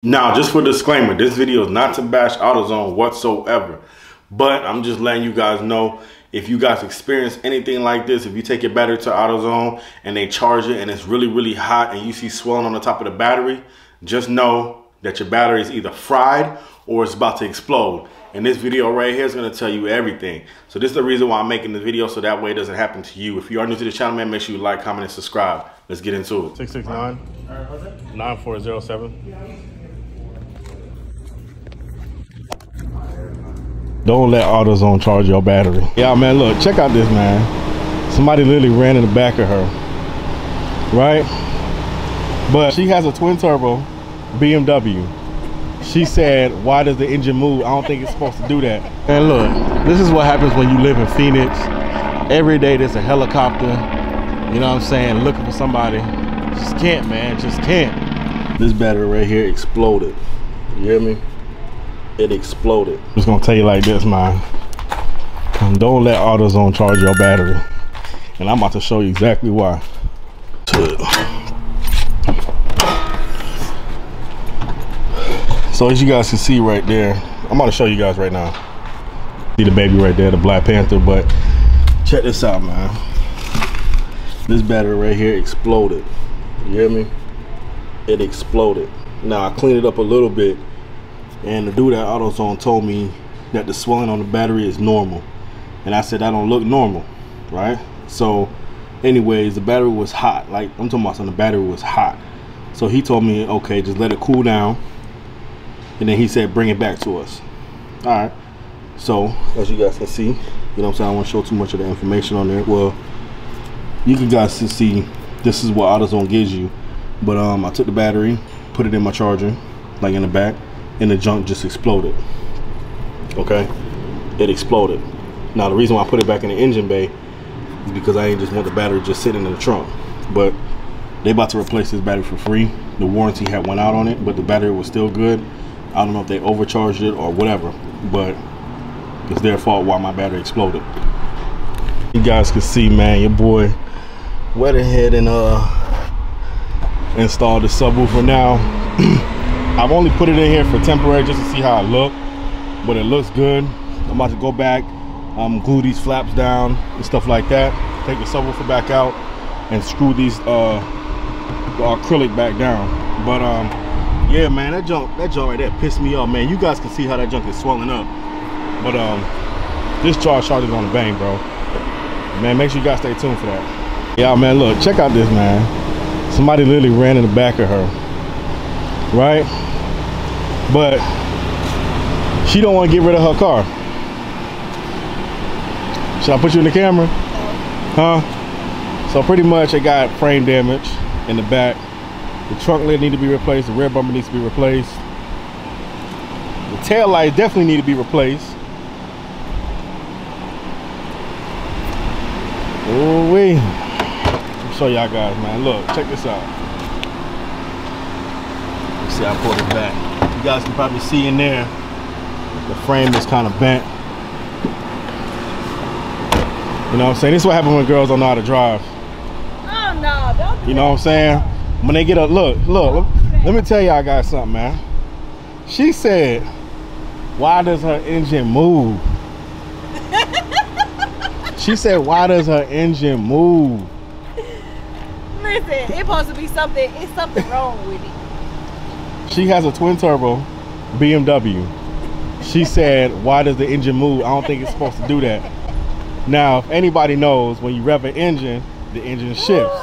Now, just for disclaimer, this video is not to bash AutoZone whatsoever, but I'm just letting you guys know, if you guys experience anything like this, if you take your battery to AutoZone and they charge it and it's really hot and you see swelling on the top of the battery, just know that your battery is either fried or it's about to explode. And this video right here is going to tell you everything. So this is the reason why I'm making this video, so that way it doesn't happen to you. If you are new to the channel, man, make sure you like, comment, and subscribe. Let's get into it. 669-9407. Don't let AutoZone charge your battery. Yeah, man, look, check out this, man. Somebody literally ran in the back of her, right? But she has a twin turbo BMW. She said, why does the engine move? I don't think it's supposed to do that. And look, this is what happens when you live in Phoenix. Every day there's a helicopter, you know what I'm saying, looking for somebody. Just can't, man, just can't. This battery right here exploded. You hear me? It exploded. I'm just gonna tell you like this, man. Don't let AutoZone charge your battery. And I'm about to show you exactly why. So as you guys can see right there, I'm about to show you guys right now. See the baby right there, the Black Panther, but check this out, man. This battery right here exploded. You hear me? It exploded. Now I cleaned it up a little bit, and the dude at AutoZone told me that the swelling on the battery is normal. And I said, that don't look normal, right? So anyways, the battery was hot. Like, I'm talking about something, the battery was hot. So he told me, okay, just let it cool down. And then he said, bring it back to us. All right. So as you guys can see, you know what I'm saying? I don't want to show too much of the information on there. Well, you can guys see, this is what AutoZone gives you. But I took the battery, put it in my charger, like in the back, and the junk just exploded. Okay, it exploded. Now the reason why I put it back in the engine bay is because I ain't just want the battery just sitting in the trunk. But they about to replace this battery for free. The warranty had went out on it, but the battery was still good. I don't know if they overcharged it or whatever, but it's their fault why my battery exploded. You guys can see, man, your boy went ahead and installed the subwoofer now. I've only put it in here for temporary just to see how it looks, but it looks good. I'm about to go back, glue these flaps down and stuff like that, take the subwoofer back out and screw these the acrylic back down. But yeah, man, that junk right there pissed me off, man. You guys can see how that junk is swelling up. But this charge is on the bang, bro. Man, make sure you guys stay tuned for that. Yeah, man, look, check out this, man. Somebody literally ran in the back of her, right? But she don't want to get rid of her car. Should I put you in the camera? Huh? So pretty much it got frame damage in the back. The trunk lid need to be replaced. The rear bumper needs to be replaced. The tail lights definitely need to be replaced. Oh wee. Let me show y'all guys, man. Look, check this out. Let's see, I pulled it back. You guys can probably see in there, the frame is kind of bent. You know what I'm saying? This is what happens when girls don't know how to drive. Oh no, don't. You know what I'm saying? When they get a look, let me tell y'all guys something, man. She said, why does her engine move? She said, why does her engine move? Listen, it's supposed to be something, it's something wrong with it. She has a twin turbo BMW. She said, why does the engine move? I don't think it's supposed to do that. Now, if anybody knows, when you rev an engine, the engine shifts.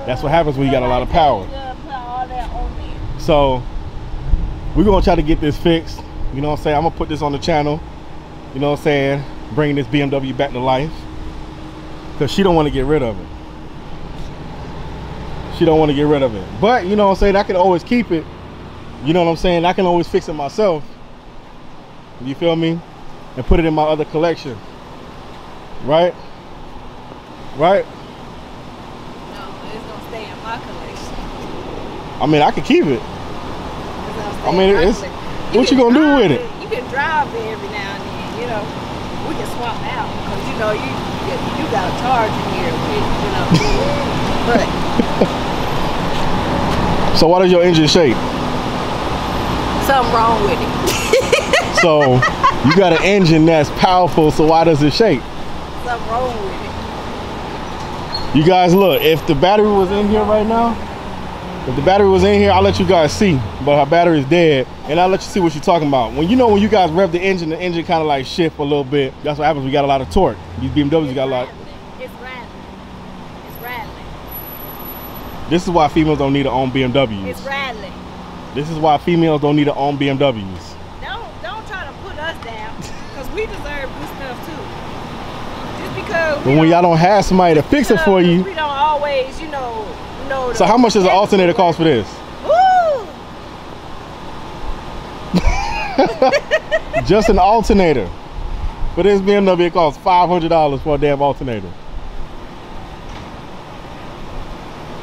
That's what happens when you got a lot of power. So we're gonna try to get this fixed. You know what I'm saying? I'm gonna put this on the channel. You know what I'm saying? Bringing this BMW back to life. Because she don't want to get rid of it. She don't want to get rid of it. But you know what I'm saying? I can always keep it. You know what I'm saying? I can always fix it myself. You feel me? And put it in my other collection. Right? Right? I mean, I could keep it. I mean, it's what you gonna do with it? You can drive it every now and then, you know. We can swap out because you know you got a charge in here, you know. But So why does your engine shake? Something wrong with it. So you got an engine that's powerful, so why does it shake? Something wrong with it. You guys look, if the battery was in here right now, if the battery was in here, I'll let you guys see, but her battery is dead, and I'll let you see what you're talking about. When you guys rev the engine kind of like shift a little bit. That's what happens. We got a lot of torque. These BMWs got a lot. It's rattling. It's rattling. This is why females don't need to own BMWs. It's rattling. This is why females don't need to own BMWs. Don't try to put us down, because we deserve good stuff too. Just because. But when y'all don't have somebody to fix it for you, we don't always, know. So how much does an alternator cost for this? Woo! Just an alternator. For this BMW, it costs $500 for a damn alternator.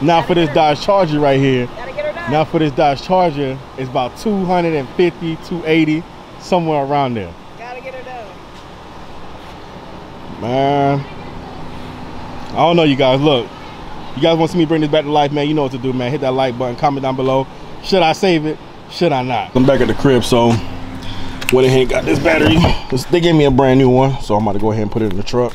Now for this Dodge Charger right here. Gotta get her done. Now for this Dodge Charger, it's about 250, 280, somewhere around there. Gotta get her done. Man, I don't know, you guys. Look, you guys want to see me bring this back to life, man? You know what to do, man. Hit that like button, comment down below. Should I save it? Should I not? I'm back at the crib, so went ahead and got this battery. They gave me a brand new one, so I'm about to go ahead and put it in the truck.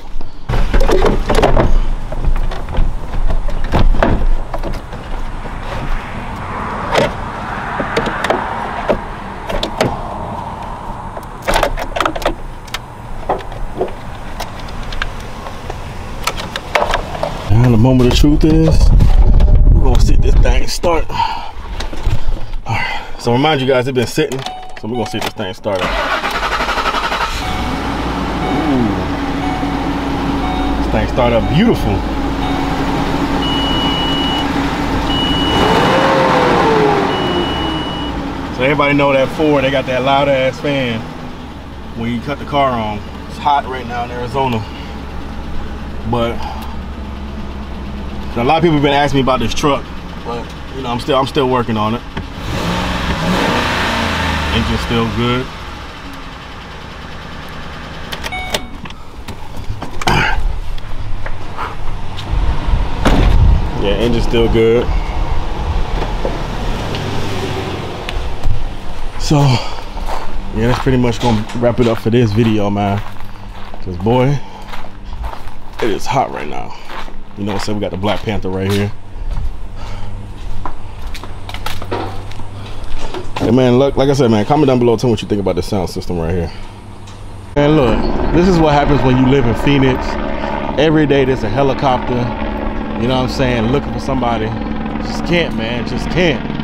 And the moment of truth is, we're gonna see this thing start. All right, so remind you guys, it's been sitting, so we're gonna see this thing start up. Ooh. This thing start up beautiful. So everybody know that Ford, they got that loud ass fan when you cut the car on. It's hot right now in Arizona, but a lot of people have been asking me about this truck, but I'm still working on it. Engine's still good. Yeah, engine's still good. So yeah, that's pretty much gonna wrap it up for this video, man. Cause boy, it is hot right now. You know what I'm saying? We got the Black Panther right here. Hey man, look, like I said, man, comment down below, tell me what you think about this sound system right here. And look, this is what happens when you live in Phoenix. Every day there's a helicopter, you know what I'm saying, looking for somebody. Just can't, man, just can't.